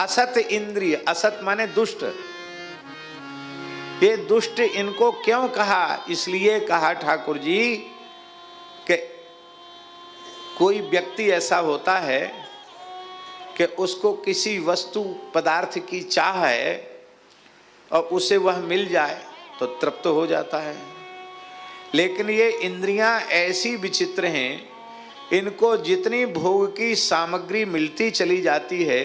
असत इंद्रिय, असत माने दुष्ट, ये दुष्ट इनको क्यों कहा? इसलिए कहा ठाकुर जी कि कोई व्यक्ति ऐसा होता है कि उसको किसी वस्तु पदार्थ की चाह है और उसे वह मिल जाए तो तृप्त हो जाता है, लेकिन ये इंद्रियां ऐसी विचित्र हैं, इनको जितनी भोग की सामग्री मिलती चली जाती है,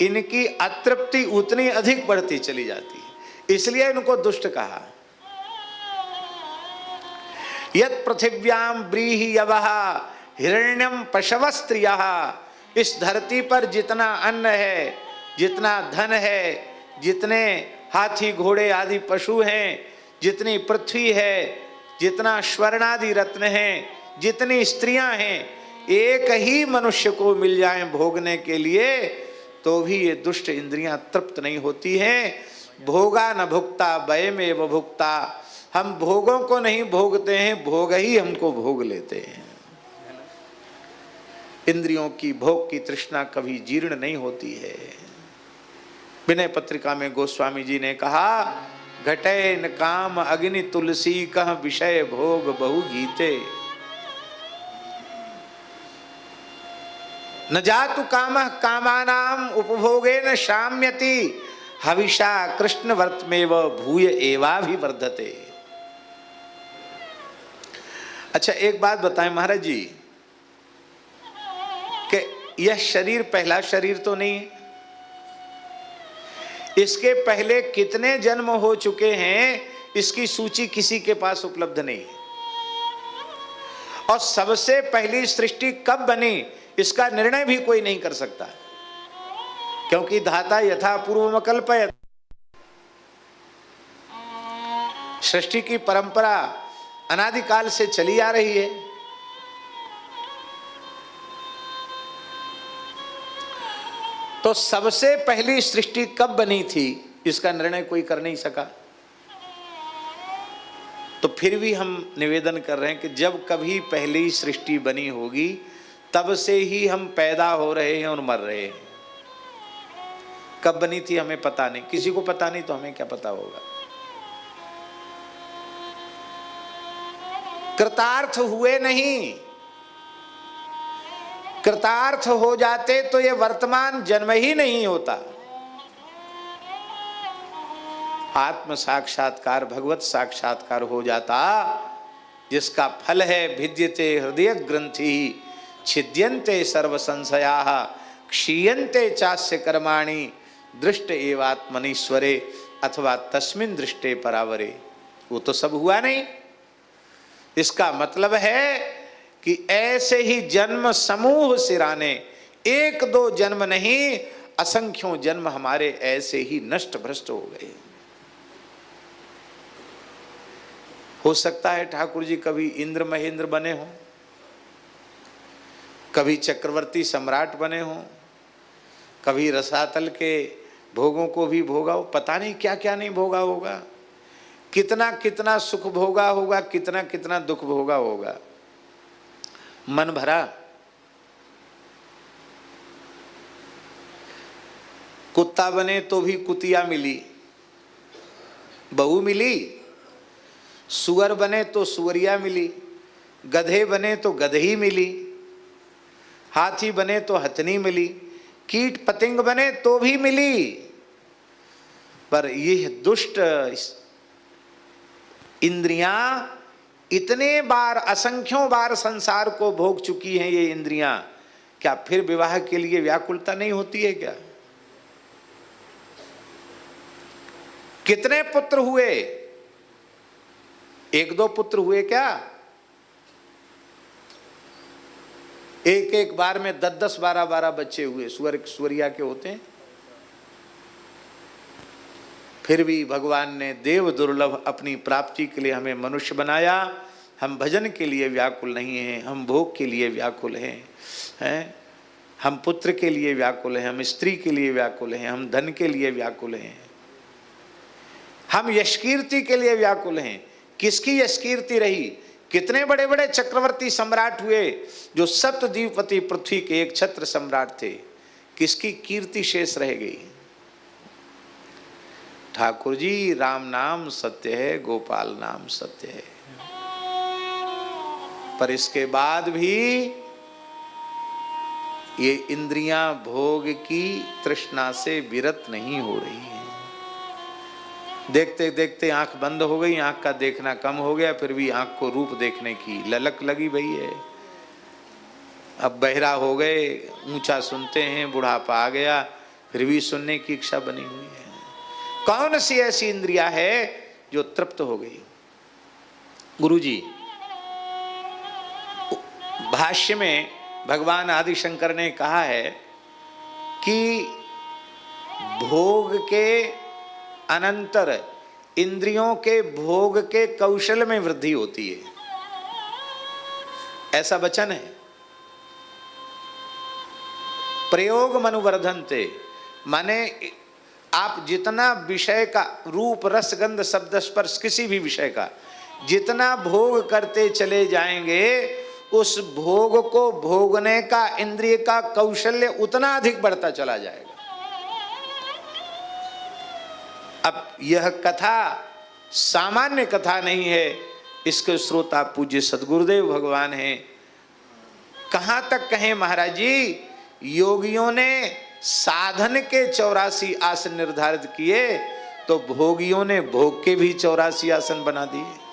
इनकी अतृप्ति उतनी अधिक बढ़ती चली जाती है, इसलिए इनको दुष्ट कहा। यत् पृथिव्याम व्रीहि यवः हिरण्यम पशव स्त्रियः, इस धरती पर जितना अन्न है, जितना धन है, जितने हाथी घोड़े आदि पशु हैं, जितनी पृथ्वी है, जितना स्वर्णादि रत्न हैं, जितनी स्त्रियां हैं, एक ही मनुष्य को मिल जाएं भोगने के लिए तो भी ये दुष्ट इंद्रियां तृप्त नहीं होती हैं। भोगा न भुक्ता वयमेव भुक्ता, हम भोगों को नहीं भोगते हैं, भोग ही हमको भोग लेते हैं। इंद्रियों की भोग की तृष्णा कभी जीर्ण नहीं होती है। विनय पत्रिका में गोस्वामी जी ने कहा, घटे न काम अग्नि तुलसी कह विषय भोग बहु गीते, न जातु कामः कामानाम उपभोगेन शाम्यति, हविषा कृष्ण वर्तमेव भूय एवाभिवर्धते। अच्छा एक बात बताएं महाराज जी, कि यह शरीर पहला शरीर तो नहीं है, इसके पहले कितने जन्म हो चुके हैं इसकी सूची किसी के पास उपलब्ध नहीं है, और सबसे पहली सृष्टि कब बनी इसका निर्णय भी कोई नहीं कर सकता, क्योंकि धाता यथा पूर्वम कल्पयत्। सृष्टि की परंपरा अनादिकाल से चली आ रही है। तो सबसे पहली सृष्टि कब बनी थी इसका निर्णय कोई कर नहीं सका। तो फिर भी हम निवेदन कर रहे हैं कि जब कभी पहली सृष्टि बनी होगी तब से ही हम पैदा हो रहे हैं और मर रहे हैं। कब बनी थी हमें पता नहीं, किसी को पता नहीं तो हमें क्या पता होगा। कृतार्थ हुए नहीं, कृतार्थ हो जाते तो ये वर्तमान जन्म ही नहीं होता। आत्म साक्षात्कार भगवत साक्षात्कार हो जाता, जिसका फल है भिद्यते हृदय ग्रंथि छिद्यन्ते सर्व संशयाः क्षीयन्ते चास्य कर्माणि दृष्ट एवात्मनीश्वरे अथवा तस्मिन् दृष्टे परावरे। वो तो सब हुआ नहीं। इसका मतलब है कि ऐसे ही जन्म समूह सिराने, एक दो जन्म नहीं असंख्यों जन्म हमारे ऐसे ही नष्ट भ्रष्ट हो गए। हो सकता है ठाकुर जी कभी इंद्र महेंद्र बने हों, कभी चक्रवर्ती सम्राट बने हों, कभी रसातल के भोगों को भी भोगा हो, पता नहीं क्या क्या नहीं भोगा होगा, कितना कितना सुख भोगा होगा, कितना कितना दुख भोगा होगा। मन भरा। कुत्ता बने तो भी कुतिया मिली, बहू मिली, सुअर बने तो सुअरिया मिली, गधे बने तो गधही मिली, हाथी बने तो हथनी मिली, कीट पतंग बने तो भी मिली। पर ये दुष्ट इंद्रियां इतने बार असंख्यों बार संसार को भोग चुकी हैं ये इंद्रियां, क्या फिर विवाह के लिए व्याकुलता नहीं होती है क्या? कितने पुत्र हुए? एक दो पुत्र हुए क्या? एक एक बार में 10-10 12-12 बच्चे हुए, सुअरिया के होते हैं। फिर भी भगवान ने देव दुर्लभ अपनी प्राप्ति के लिए हमें मनुष्य बनाया। हम भजन के लिए व्याकुल नहीं हैं, हम भोग के लिए व्याकुल हैं, हम पुत्र के लिए व्याकुल हैं, हम स्त्री के लिए व्याकुल हैं, हम धन के लिए व्याकुल हैं, हम यश कीर्ति के लिए व्याकुल हैं। किसकी यश कीर्ति रही? कितने बड़े बड़े चक्रवर्ती सम्राट हुए जो सप्तद्वीपति पृथ्वी के एक छत्र सम्राट थे। किसकी कीर्ति शेष रह गई? ठाकुर जी, राम नाम सत्य है, गोपाल नाम सत्य है, पर इसके बाद भी ये इंद्रियां भोग की तृष्णा से विरत नहीं हो रही है। देखते देखते आंख बंद हो गई, आंख का देखना कम हो गया, फिर भी आंख को रूप देखने की ललक लगी भई है। अब बहरा हो गए, ऊंचा सुनते हैं, बुढ़ापा आ गया, फिर भी सुनने की इच्छा बनी हुई है। कौन सी ऐसी इंद्रिया है जो तृप्त हो गई? गुरुजी भाष्य में भगवान आदिशंकर ने कहा है कि भोग के अनंतर इंद्रियों के भोग के कौशल में वृद्धि होती है, ऐसा वचन है। प्रयोग मनुवर्धन्ते, माने आप जितना विषय का रूप रस गंध शब्द स्पर्श किसी भी विषय का जितना भोग करते चले जाएंगे, उस भोग को भोगने का इंद्रिय का कौशल्य उतना अधिक बढ़ता चला जाएगा। अब यह कथा सामान्य कथा नहीं है, इसके श्रोता पूज्य सद्गुरुदेव भगवान हैं। कहां तक कहें महाराज जी, योगियों ने साधन के 84 आसन निर्धारित किए, तो भोगियों ने भोग के भी 84 आसन बना दिए।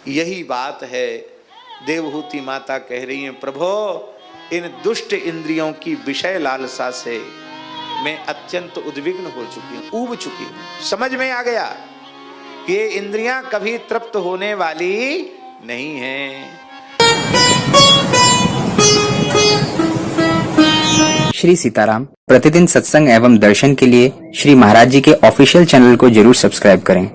यही बात है, देवहूति माता कह रही हैं, प्रभो इन दुष्ट इंद्रियों की विषय लालसा से मैं अत्यंत उद्विग्न हो चुकी हूं, ऊब चुकी हूं। समझ में आ गया कि ये इंद्रियां कभी तृप्त होने वाली नहीं हैं। श्री सीताराम प्रतिदिन सत्संग एवं दर्शन के लिए श्री महाराज जी के ऑफिशियल चैनल को जरूर सब्सक्राइब करें।